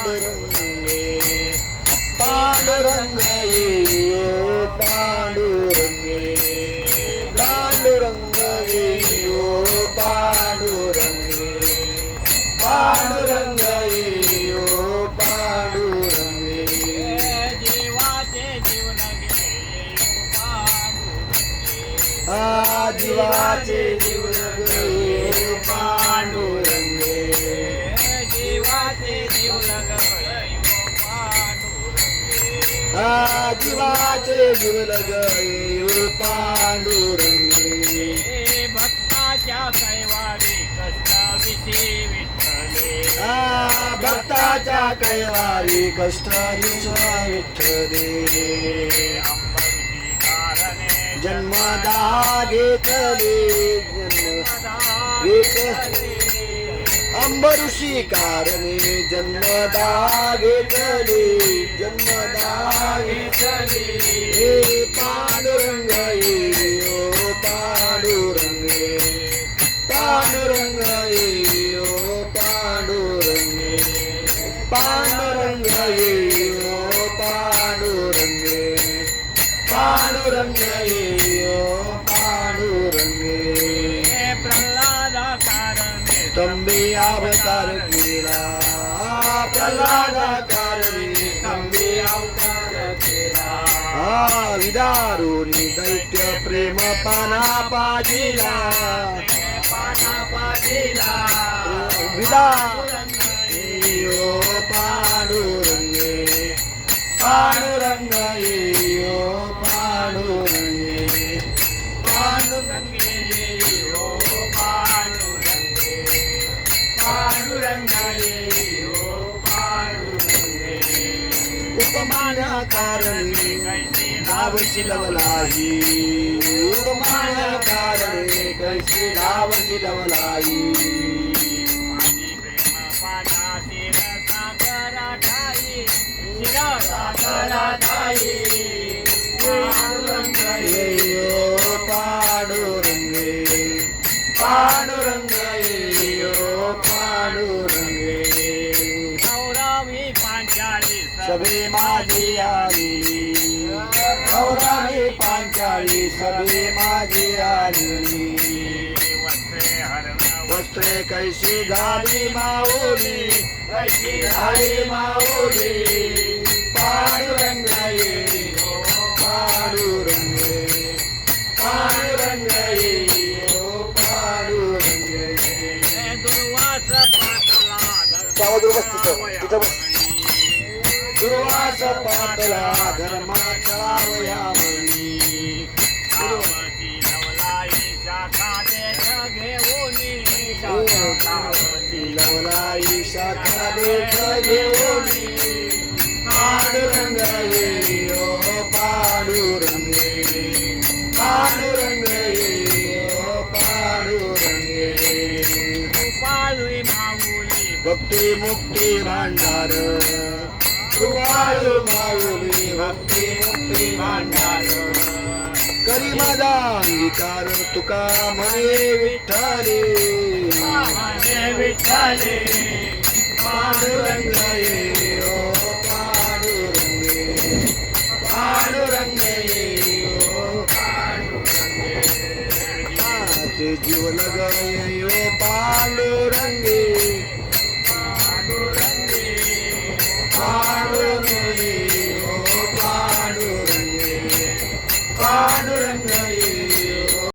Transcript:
पांडुरंगे पांडुरंग येयो पांडुरंगे पांडुरंग येयो पांडुरंगे पांडुरंग येयो पांडुरंगे जीवाचे जीव लगे पांडुरंगे जीवाचे जीव लगे पांडुरंगे जीवाचे जीव लगे पांडुरंगे जीवाचे जीव लगे पांडुरंगे भक्ताच्या कैवारी कष्टाविषयी विठ्ठले भक्ताच्या कैवारी कष्ट विठ्ठले जन्मदा घेतले अंबऋषी कारणे जन्मदा घेतले जन्मदा घेतले हे पांडुरंग येयो पांडुरंगे पांडुरंग येयो पांडुरंगे पांडुरंग येयो पांडुरंगे पांडुरंग येयो पांडुरंगे प्रल्हादा कारणे तंबे अवतार केला प्रल्हादा कारणे तंबे अवतार केला विदारुनी दैत्य प्रेम पाना पाजिला विदारुयो पांडुरंगे पांडुरंग येयो पांडुरंगे पांडुरंगे येयो पांडुरंगे पांडुरंगे येयो पांडुरंगे उपमाना कारणे धावशी लवलाई उपमाना कारणे कैसी धावशी लवलाई माझी प्रेम पाना शिर सागरा ठाई शिर सागरा ठाई पांडुरंग येयो पांडुरंगे पांडुरंग येयो पांडुरंगे गौरावी पांचाळी सभे माझी आली गौरावी पांचाळी सभे माझी आली वस्त्रे हरण वस्त्रे कैसी झाली माऊली कैसी झाली माऊली पांडुरंग येयो पांडुरंगे पांडुरंग येयो पांडुरंगे दुर्वास पाटला दुर्वास पाटला धर्माच्या वयामणी सावती लवलाई शाखा देश घेऊनी लवलाई शाखा देश घेऊनी पांडुरंग येयो पांडुरंगे पांडुरंग येयो पांडुरंगे कृपाळुई माऊली भक्ती मुक्ती भांडार कृपाळू माऊली भक्ती मुक्ती भांडार करी माझा अंगीकार तुका म्हणे विठ्ठले म्हणे विठ्ठले पांडुरंग येयो पांडुरंगे पांडुरंग येयो पांडुरंगे जीव लगयो पांडुरंगे पांडुरंगे पांडुरंगे पांडुरंगे पांडुरंग